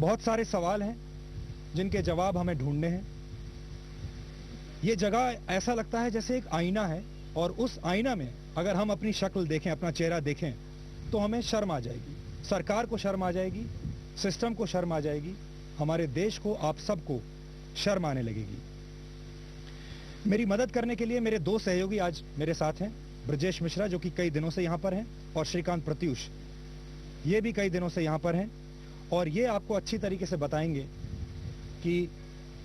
बहुत सारे सवाल हैं जिनके जवाब हमें ढूंढने हैं। ये जगह ऐसा लगता है जैसे एक आईना है, और उस आईना में अगर हम अपनी शक्ल देखें, अपना चेहरा देखें, तो हमें शर्म आ जाएगी। सरकार को शर्म आ जाएगी, सिस्टम को शर्म आ जाएगी, हमारे देश को, आप सबको शर्म आने लगेगी। मेरी मदद करने के लिए मेरे दो सहयोगी आज मेरे साथ हैं। ब्रजेश मिश्रा, जो कि कई दिनों से यहाँ पर हैं, और श्रीकांत प्रत्यूष, ये भी कई दिनों से यहाँ पर हैं, और ये आपको अच्छी तरीके से बताएंगे कि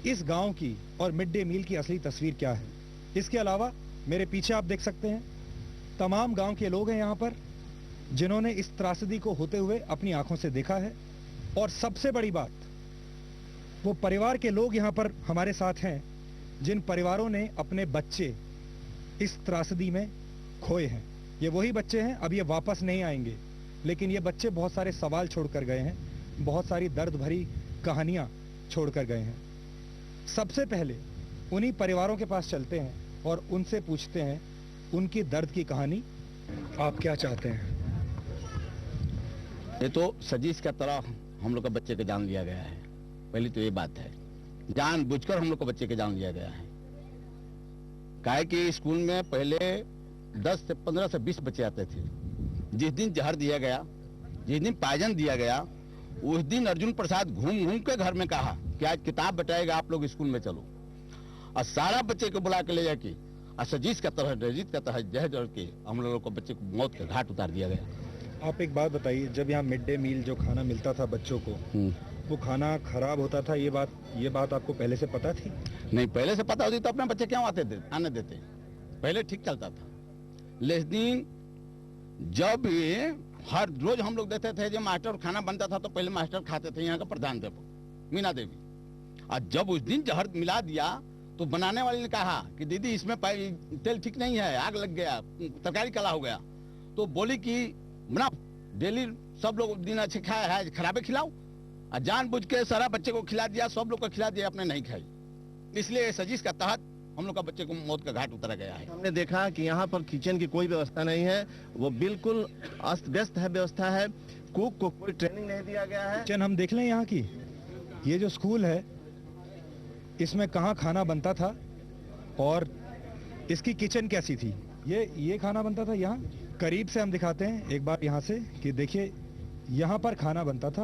इस गांव की और मिड डे मील की असली तस्वीर क्या है। इसके अलावा मेरे पीछे आप देख सकते हैं, तमाम गांव के लोग हैं यहाँ पर, जिन्होंने इस त्रासदी को होते हुए अपनी आंखों से देखा है। और सबसे बड़ी बात, वो परिवार के लोग यहाँ पर हमारे साथ हैं जिन परिवारों ने अपने बच्चे इस त्रासदी में खोए हैं। ये वही बच्चे हैं, अब ये वापस नहीं आएंगे, लेकिन ये बच्चे बहुत सारे सवाल छोड़कर गए हैं, बहुत सारी दर्द भरी कहानियां छोड़कर गए हैं। सबसे पहले उन्हीं परिवारों के पास चलते हैं और उनसे पूछते हैं उनकी दर्द की कहानी। आप क्या चाहते हैं? ये तो सजीश का तरह हम लोग का बच्चे का जान लिया गया है। पहली तो ये बात है, जानबूझकर हम लोग को बच्चे के जान लिया गया है। काहे कि स्कूल में पहले 10 से 15 से 20 बच्चे आते थे। जिस दिन जहर दिया गया, जिस दिन पायजन दिया गया, उस दिन अर्जुन प्रसाद घूम घूम के घर में कहा कि आज किताब बटाएगा, आप लोग स्कूल में चलो। और सारा बच्चे को बुला के ले जाके और सजीश का तरह, रजीत का तरह जहर जड़ के हम लोगों को बच्चे को मौत के घाट उतार दिया गया। आप एक बात बताइए, जब यहाँ मिड डे मील जो खाना मिलता था बच्चों को, वो खाना खराब होता था, ये बात आपको पहले से पता थी? नहीं, पहले से पता होती तो अपने बच्चे क्यों आने देते? पहले ठीक चलता था। लेकिन जब ये हर रोज हम लोग देते थे, जब मास्टर खाना बनता था तो पहले मास्टर खाते थे, यहाँ का प्रधान थे मीना देवी। और जब उस दिन जहर मिला दिया तो बनाने वाले ने कहा कि दीदी इसमें तेल ठीक नहीं है, आग लग गया, तरकारी काला हो गया। तो बोली कि ना, डेली सब लोग दिन अच्छे खाया है, खराबे खिलाओ। और जानबूझ के सारा बच्चे को खिला दिया, सब लोग को खिला दिया, अपने नहीं खाई। इसलिए सजीश का तहत हम लोग का बच्चे को मौत का घाट उतारा गया है। हमने देखा कि यहाँ पर किचन की कोई व्यवस्था नहीं है, वो बिल्कुल अस्त व्यस्त है व्यवस्था है। कुक को कोई ट्रेनिंग नहीं दिया गया है। किचन हम देख लें यहाँ की, ये जो स्कूल है इसमें कहाँ खाना बनता था और इसकी किचन कैसी थी। ये खाना बनता था यहाँ, करीब से हम दिखाते हैं एक बार यहाँ से कि देखिए यहाँ पर खाना बनता था।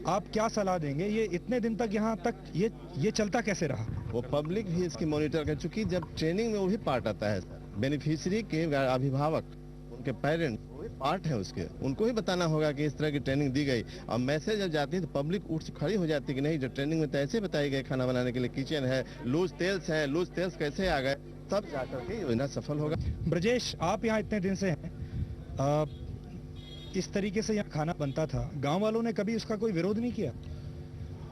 आप क्या सलाह देंगे, ये इतने दिन तक यहाँ तक ये चलता कैसे रहा? वो पब्लिक भी इसकी मॉनिटर कर चुकी, जब ट्रेनिंग में वो भी पार्ट आता है। बेनिफिशियरी के अभिभावक, उनके पेरेंट्स, वो भी पार्ट है उसके, उनको ही बताना होगा कि इस तरह की ट्रेनिंग दी गई। और मैसेज जब जाती है तो पब्लिक उठ से खड़ी हो जाती है कि नहीं, जो ट्रेनिंग में तो ऐसे बताई गई खाना बनाने के लिए, किचन है, लूज तेल्स कैसे आ गए, तब जाकर के योजना सफल होगा। ब्रजेश, आप यहाँ इतने दिन से हैं, इस तरीके से यहाँ खाना बनता था, गांव वालों ने कभी उसका कोई विरोध नहीं किया?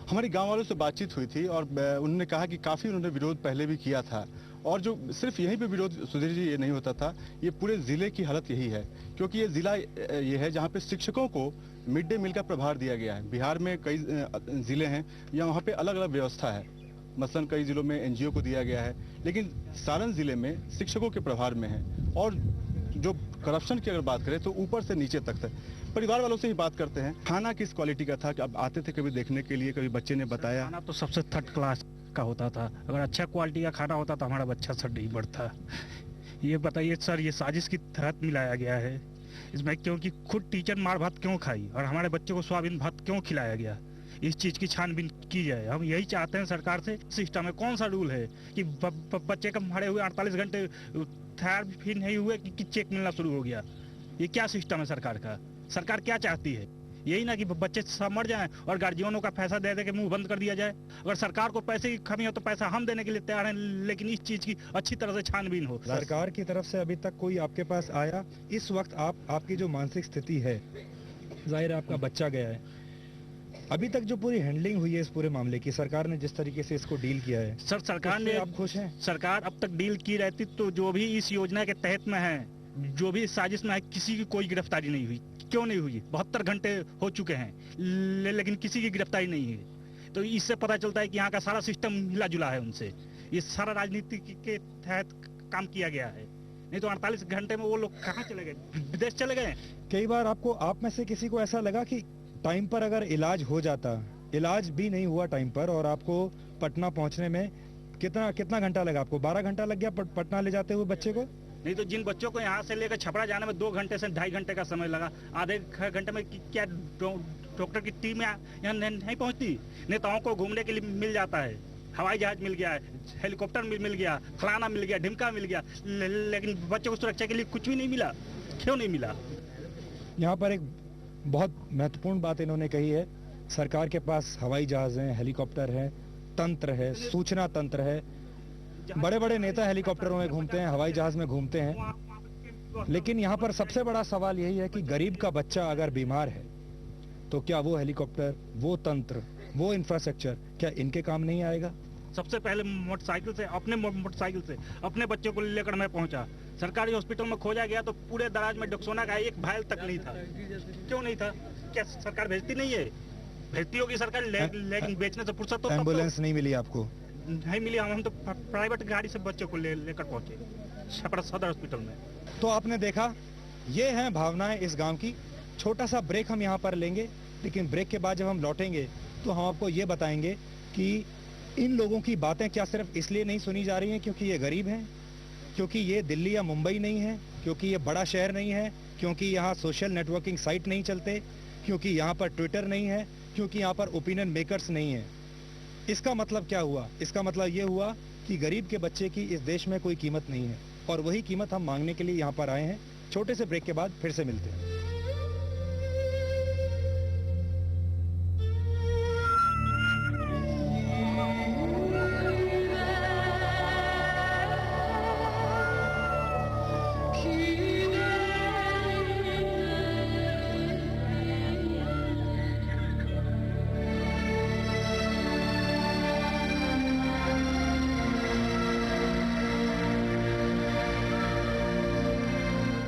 हमारी गांव वालों से बातचीत हुई थी और उन्होंने कहा कि काफ़ी उन्होंने विरोध पहले भी किया था। और जो सिर्फ यहीं पे विरोध, सुधीर जी, ये नहीं होता था, ये पूरे ज़िले की हालत यही है। क्योंकि ये ज़िला ये है जहाँ पे शिक्षकों को मिड डे मील का प्रभार दिया गया है। बिहार में कई ज़िले हैं या वहाँ पे अलग अलग व्यवस्था है। मसलन कई ज़िलों में NGO को दिया गया है, लेकिन सारण ज़िले में शिक्षकों के प्रभार में है। और जो करप्शन की अगर बात करें तो ऊपर से नीचे तक है। परिवार वालों से ही बात करते हैं। खाना किस क्वालिटी का था? अब आते थे कभी देखने के लिए, कभी बच्चे ने बताया? खाना तो सबसे थर्ड क्लास का होता था। अगर अच्छा क्वालिटी का खाना होता तो हमारा बच्चा सर नहीं बढ़ता। ये बताइए सर, ये साजिश की तहत मिलाया गया है इसमें, क्योंकि खुद टीचर मार भात क्यों खाई और हमारे बच्चे को सोयाबीन भात क्यों खिलाया गया? इस चीज की छानबीन की जाए। हम यही चाहते हैं सरकार से। सिस्टम में कौन सा रूल है कि बच्चे का मरे हुए 48 घंटे थैर भी नहीं हुए कि चेक मिलना शुरू हो गया? ये क्या सिस्टम है सरकार का? सरकार क्या चाहती है? यही ना कि बच्चे सब मर जाएं और गार्जियनों का पैसा दे के मुंह बंद कर दिया जाए। अगर सरकार को पैसे की कमी हो तो पैसा हम देने के लिए तैयार हैं, लेकिन इस चीज की अच्छी तरह से छानबीन हो। सरकार की तरफ से अभी तक कोई आपके पास आया? इस वक्त आपकी जो मानसिक स्थिति है, जाहिर है आपका बच्चा गया है, अभी तक जो पूरी हैंडलिंग हुई है इस पूरे मामले की, सरकार ने जिस तरीके से इसको डील किया है, सर सरकार ने, आप खुश हैं? सरकार अब तक डील की रहती तो जो भी इस योजना के तहत में है, जो भी साजिश में है, किसी की कोई गिरफ्तारी नहीं हुई। क्यों नहीं हुई? 72 घंटे हो चुके हैं, लेकिन किसी की गिरफ्तारी नहीं है। तो इससे पता चलता है कि यहाँ का सारा सिस्टम मिला जुला है उनसे। ये सारा राजनीति के तहत काम किया गया है। नहीं तो 48 घंटे में वो लोग कहाँ चले गए? विदेश चले गए। कई बार आप में से किसी को ऐसा लगा कि टाइम पर अगर इलाज हो जाता इलाज भी नहीं हुआ टाइम पर और आपको पटना पहुंचने में कितना घंटा लगा आपको? 12 घंटा लग गया पटना ले जाते हुए बच्चे को? नहीं तो जिन बच्चों को यहाँ से लेकर छपरा जाने में 2 घंटे से 2.5 घंटे का समय लगा, आधे घंटे में क्या डॉक्टर की टीम यहाँ नहीं पहुँचती? नेताओं को घूमने के लिए मिल जाता है, हवाई जहाज मिल गया है, हेलीकॉप्टर मिल गया, फलाना मिल गया, ढिमका मिल गया, लेकिन बच्चों को सुरक्षा के लिए कुछ भी नहीं मिला। क्यों नहीं मिला? यहाँ पर एक बहुत महत्वपूर्ण बात इन्होंने कही है। सरकार के पास हवाई जहाज हैं, हेलीकॉप्टर है, तंत्र है, सूचना तंत्र है, बड़े बड़े नेता हेलीकॉप्टरों में घूमते हैं, हवाई जहाज में घूमते हैं। लेकिन यहाँ पर सबसे बड़ा सवाल यही है कि गरीब का बच्चा अगर बीमार है तो क्या वो हेलीकॉप्टर, वो तंत्र, वो इंफ्रास्ट्रक्चर क्या इनके काम नहीं आएगा? सबसे पहले मोटरसाइकिल से, अपने मोटरसाइकिल से अपने बच्चे को लेकर मैं पहुंचा। सरकारी हॉस्पिटल में खोजा गया तो पूरे दराज में डोक्सोना का एक वायल तक नहीं था। क्यों नहीं था? क्या सरकार भेजती नहीं है? भेजती होगी सरकार, लेकिन बेचने से फुर्सत तो एम्बुलेंस नहीं मिली आपको? नहीं मिली। हम तो प्राइवेट गाड़ी से बच्चों को लेकर पहुंचे छपरा सदर हॉस्पिटल में। तो आपने देखा, ये हैं भावनाएं इस गांव की। छोटा सा ब्रेक हम यहाँ पर लेंगे, लेकिन ब्रेक के बाद जब हम लौटेंगे तो हम आपको ये बताएंगे कि इन लोगों की बातें क्या सिर्फ इसलिए नहीं सुनी जा रही हैं क्योंकि ये गरीब हैं, क्योंकि ये दिल्ली या मुंबई नहीं है, क्योंकि ये बड़ा शहर नहीं है, क्योंकि यहाँ सोशल नेटवर्किंग साइट नहीं चलते, क्योंकि यहाँ पर ट्विटर नहीं है, क्योंकि यहाँ पर ओपिनियन मेकर्स नहीं है। इसका मतलब क्या हुआ? इसका मतलब ये हुआ कि गरीब के बच्चे की इस देश में कोई कीमत नहीं है, और वही कीमत हम मांगने के लिए यहाँ पर आए हैं। छोटे से ब्रेक के बाद फिर से मिलते हैं।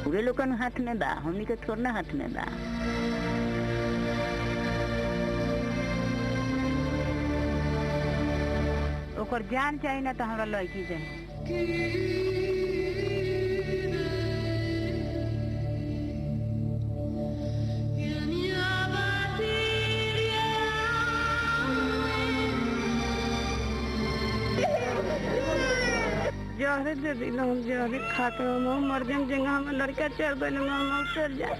पूरे लोगन हाथ में बा, हमनी के थोड़ा हाथ में बा। ओकर जान चाहिए ना तो हमरा लड़की चाहिए। जहरे दे दिल, हम जहरे खाते हम मर जाए, जगह हम लड़का चल बने हम उतर जाए।